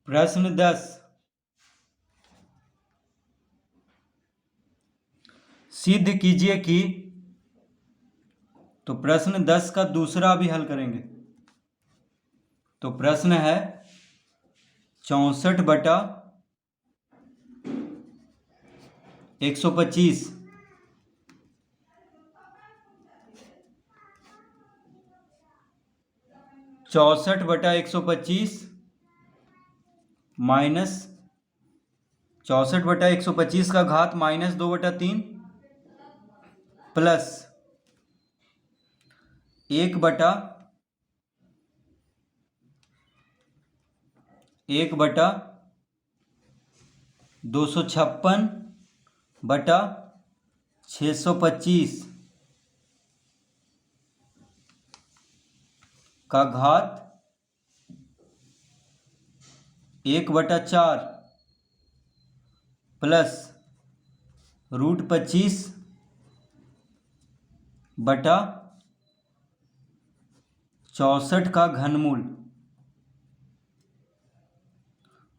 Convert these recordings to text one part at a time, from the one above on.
प्रश्न 10। सिद्ध कीजिए कि, तो प्रश्न 10 का दूसरा भी हल करेंगे। तो प्रश्न है 64/125। 64/125 माइनस 64/125 का घात -2/3 प्लस 1/256/625 का घात 1/4 प्लस √25/64 का घनमूल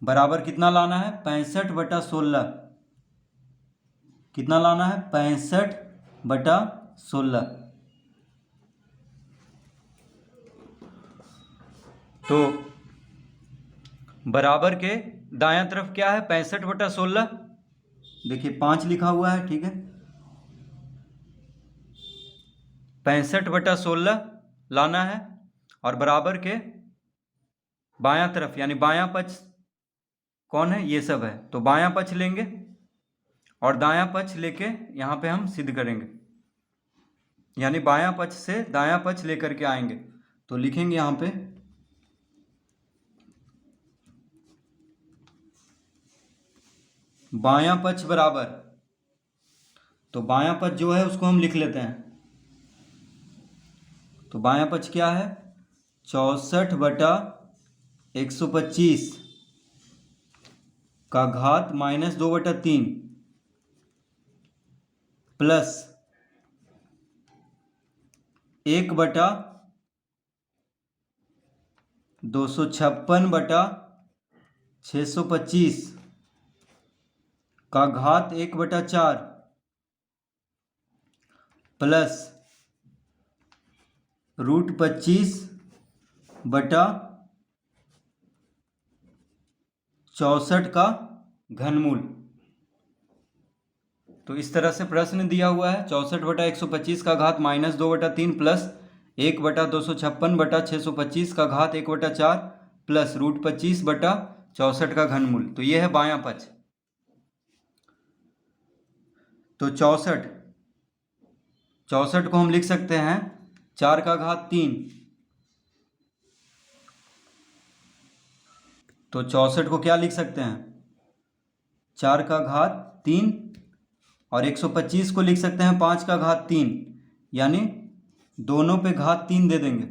बराबर कितना लाना है? 65/16। कितना लाना है? 65/16। तो बराबर के दायां तरफ क्या है? 65/16। देखिए 5 लिखा हुआ है, ठीक है। 65/16 लाना है और बराबर के बायां तरफ यानी बायां पक्ष कौन है? ये सब है। तो बायां पक्ष लेंगे और दायां पक्ष लेके यहाँ पे हम सिद्ध करेंगे, यानी बायां पक्ष से दायां पक्ष लेकर के आएंगे। तो लिखेंगे यहाँ पे बायां पक्ष बराबर, तो बायां पक्ष जो है उसको हम लिख लेते हैं। तो बायां पक्ष क्या है? 64/125 का घात -2/3 प्लस 1/256/625 का घात 1/4 प्लस √25/64 का घनमूल। तो इस तरह से प्रश्न दिया हुआ है 64/125 का घात -2/3 प्लस 1/256/625 का घात 1/4 प्लस √25/64 का घनमूल। तो ये है बायां पक्ष। तो 64 को हम लिख सकते हैं 4 का घात 3। तो 64 को क्या लिख सकते हैं? 4 का घात 3 और 125 को लिख सकते हैं 5 का घात 3, यानी दोनों पे घात 3 दे देंगे,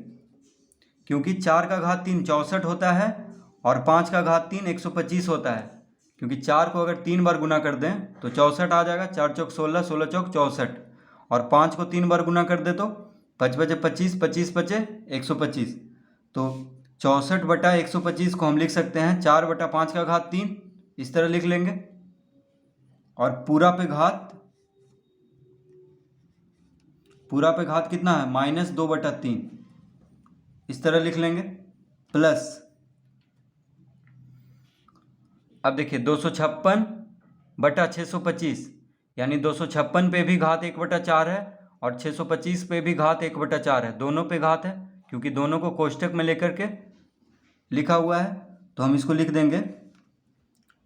क्योंकि 4 का घात 3 64 होता है और 5 का घात 3 125 होता है। क्योंकि 4 को अगर 3 बार गुना कर दें तो 64 आ जाएगा। 4 चौक 16, 16 चौक 64, और 5 को 3 बार गुना कर दे तो 5 बचे 25, 25 बचे 125। तो 64/125 को हम लिख सकते हैं 4/5 का घात 3, इस तरह लिख लेंगे, और पूरा पे घात कितना है? -2/3, इस तरह लिख लेंगे। प्लस अब देखिए 256/625, यानी 256 पे भी घात 1/4 है और 625 पे भी घात 1/4 है। दोनों पे घात है क्योंकि दोनों को कोष्टक में लेकर के लिखा हुआ है। तो हम इसको लिख देंगे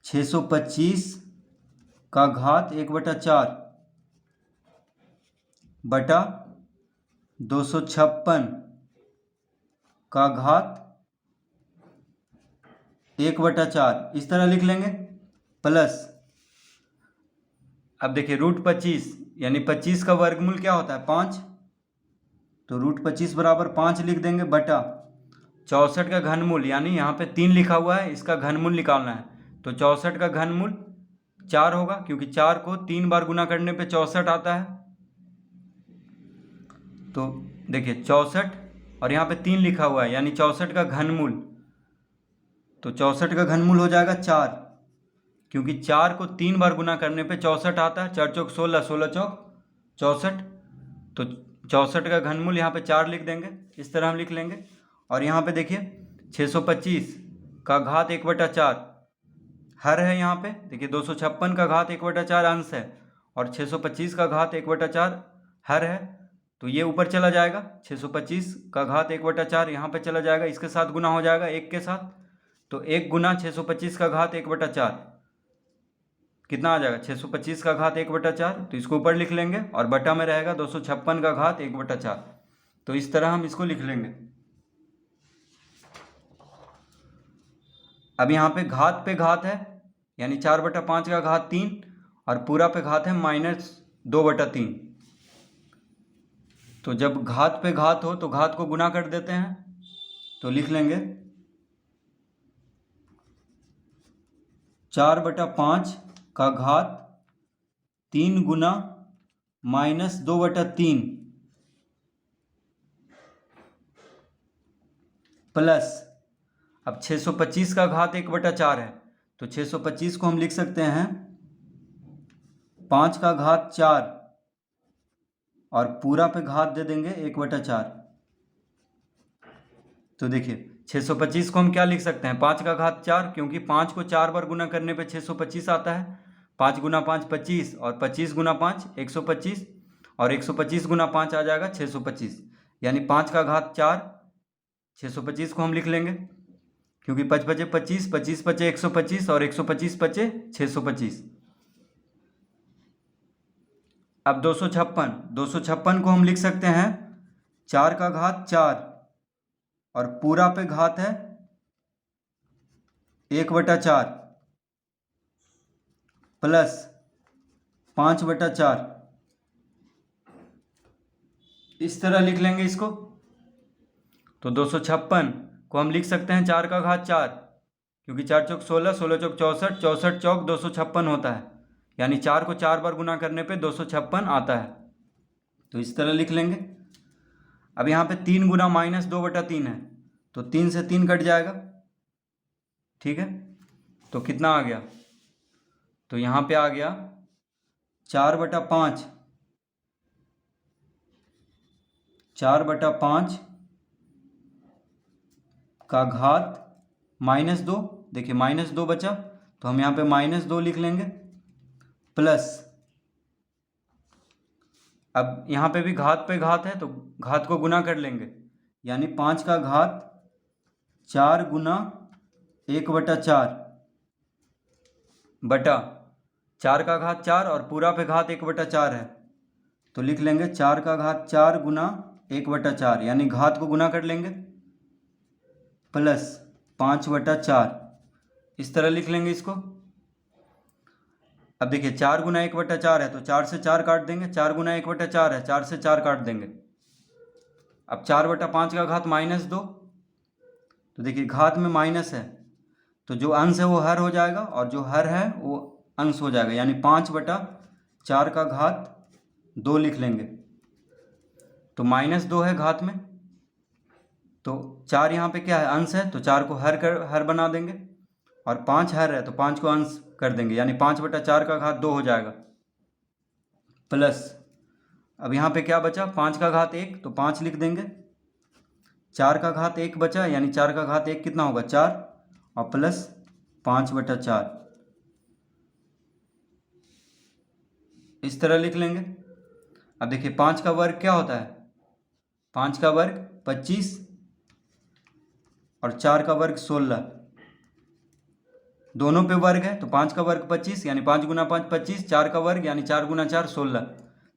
625 का घात 1/4 बटा 256 का घात 1/4, इस तरह लिख लेंगे। प्लस अब देखिए √25 यानी 25 का वर्गमूल क्या होता है? 5। तो √25 बराबर 5 लिख देंगे बटा 64 का घनमूल, यानी यहाँ पे 3 लिखा हुआ है, इसका घनमूल निकालना है। तो 64 का घनमूल 4 होगा, क्योंकि 4 को 3 बार गुना करने पे 64 आता है। तो देखिए 64 और यहाँ पे 3 लिखा हुआ है, यानी 64 का घनमूल तो 64 का घनमूल हो जाएगा 4, क्योंकि 4 को 3 बार गुना करने पे 64 आता है। 4 चौक 16, 16 चौक 64, तो 64 का घनमूल यहाँ पे 4 लिख देंगे, इस तरह हम लिख लेंगे। और यहाँ पे देखिए 625 का घात 1/4 हर है। यहाँ पे देखिए 256 का घात 1/4 अंश है और 625 का घात 1/4 हर है, तो ये ऊपर चला जाएगा। 625 का घात 1/4 यहाँ पे चला जाएगा, इसके साथ गुना हो जाएगा 1 के साथ, तो 1 गुना 625 का घात 1/4 कितना आ जाएगा, 625 का घात 1/4, तो इसको ऊपर लिख लेंगे और बटा में रहेगा 256 का घात 1/4। तो इस तरह हम इसको लिख लेंगे। अब यहाँ पे घात है, यानी 4/5 का घात 3 और पूरा पे घात है -2/3। तो जब घात पे घात हो तो घात को गुना कर देते हैं, तो लिख लेंगे 4/5 का घात 3 गुना -2/3 प्लस, अब 625 का घात 1/4 है, तो 625 को हम लिख सकते हैं 5 का घात 4 और पूरा पे घात दे देंगे 1/4। तो देखिए 625 को हम क्या लिख सकते हैं, 5 का घात 4, क्योंकि 5 को 4 बार गुना करने पे 625 आता है। 5 गुना 5 25 और 25 गुना 5 125 और 125 गुना 5 आ जाएगा 625, यानी 5 का घात 4। 625 को हम लिख लेंगे, क्योंकि 5 पचे 25, 25 पचे 125 और 125 पचे 625। अब 256 को हम लिख सकते हैं 4 का घात 4 और पूरा पे घात है 1/4 प्लस 5/4, इस तरह लिख लेंगे इसको। तो 256 को हम लिख सकते हैं 4 का घात 4, क्योंकि 4 चौक 16, 16 चौक 64, 64 चौक 256 होता है, यानी 4 को 4 बार गुना करने पे 256 आता है, तो इस तरह लिख लेंगे। अब यहाँ पे 3 गुना -2/3 है, तो 3 से 3 कट जाएगा, ठीक है। तो कितना आ गया, तो यहाँ पे आ गया 4/5, 4/5 का घात -2, देखिए -2 बचा, तो हम यहाँ पे -2 लिख लेंगे प्लस, अब यहाँ पे भी घात पे घात है तो घात को गुना कर लेंगे, यानी 5 का घात 4 गुना 1/4 बटा 4 का घात 4 और पूरा पे घात 1/4 है, तो लिख लेंगे 4 का घात 4 गुना 1/4, यानी घात को गुना कर लेंगे प्लस 5/4, इस तरह लिख लेंगे इसको। अब देखिए 4 गुना 1/4 है, तो 4 से 4 काट देंगे, 4 गुना 1/4 है, 4 से 4 काट देंगे। अब 4/5 का घात -2, तो देखिए घात में माइनस है, तो जो अंश है वो हर हो जाएगा और जो हर है वो अंश हो जाएगा, यानी 5/4 का घात 2 लिख लेंगे। तो -2 है घात में, तो 4 यहाँ पे क्या है, अंश है, तो 4 को हर बना देंगे और 5 हर है तो 5 को अंश कर देंगे, यानी 5/4 का घात 2 हो जाएगा प्लस, अब यहाँ पे क्या बचा, 5 का घात 1, तो 5 लिख देंगे। 4 का घात 1 बचा, यानी 4 का घात 1 कितना होगा, 4 और प्लस 5/4, इस तरह लिख लेंगे। अब देखिए 5 का वर्ग क्या होता है, 5 का वर्ग 25 और 4 का वर्ग 16, दोनों पे वर्ग है, तो 5 का वर्ग 25, यानी 5 गुना 5 25, 4 का वर्ग यानी 4 गुना 4 16,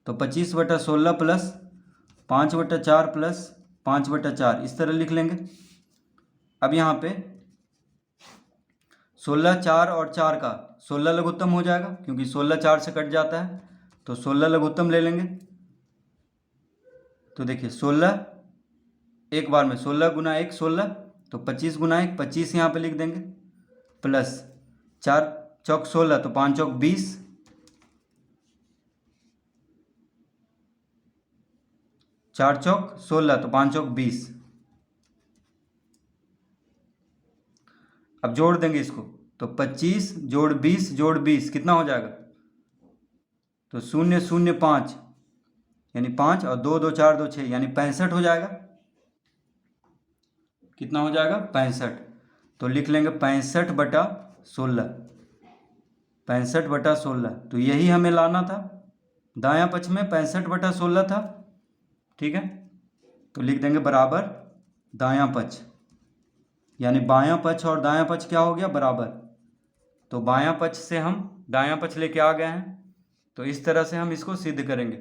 तो 25/16 प्लस 5/4 प्लस 5/4, इस तरह लिख लेंगे। अब यहाँ पे 16 4 और 4 का 16 लघुत्तम हो जाएगा, क्योंकि 16 4 से कट जाता है, तो 16 लघुत्तम ले लेंगे। तो देखिए 16 एक बार में 16 गुना 1 16, तो 25 गुना 1 25 यहाँ पे लिख देंगे प्लस 4 चौक 16, तो 5 चौक 20, 4 चौक 16, तो 5 चौक 20। अब जोड़ देंगे इसको, तो 25 जोड़ 20 जोड़ 20 कितना हो जाएगा, तो 0 0 5 यानी 5 और 2 2 4 2 6 यानी 65 हो जाएगा। कितना हो जाएगा 65। तो लिख लेंगे 65/16, 65/16। तो यही हमें लाना था, दायां पक्ष में 65/16 था। ठीक है, तो लिख देंगे बराबर दायां पक्ष, यानी बायां पक्ष और दायां पक्ष क्या हो गया बराबर। तो बायां पक्ष से हम दायां पक्ष लेके आ गए हैं, तो इस तरह से हम इसको सिद्ध करेंगे।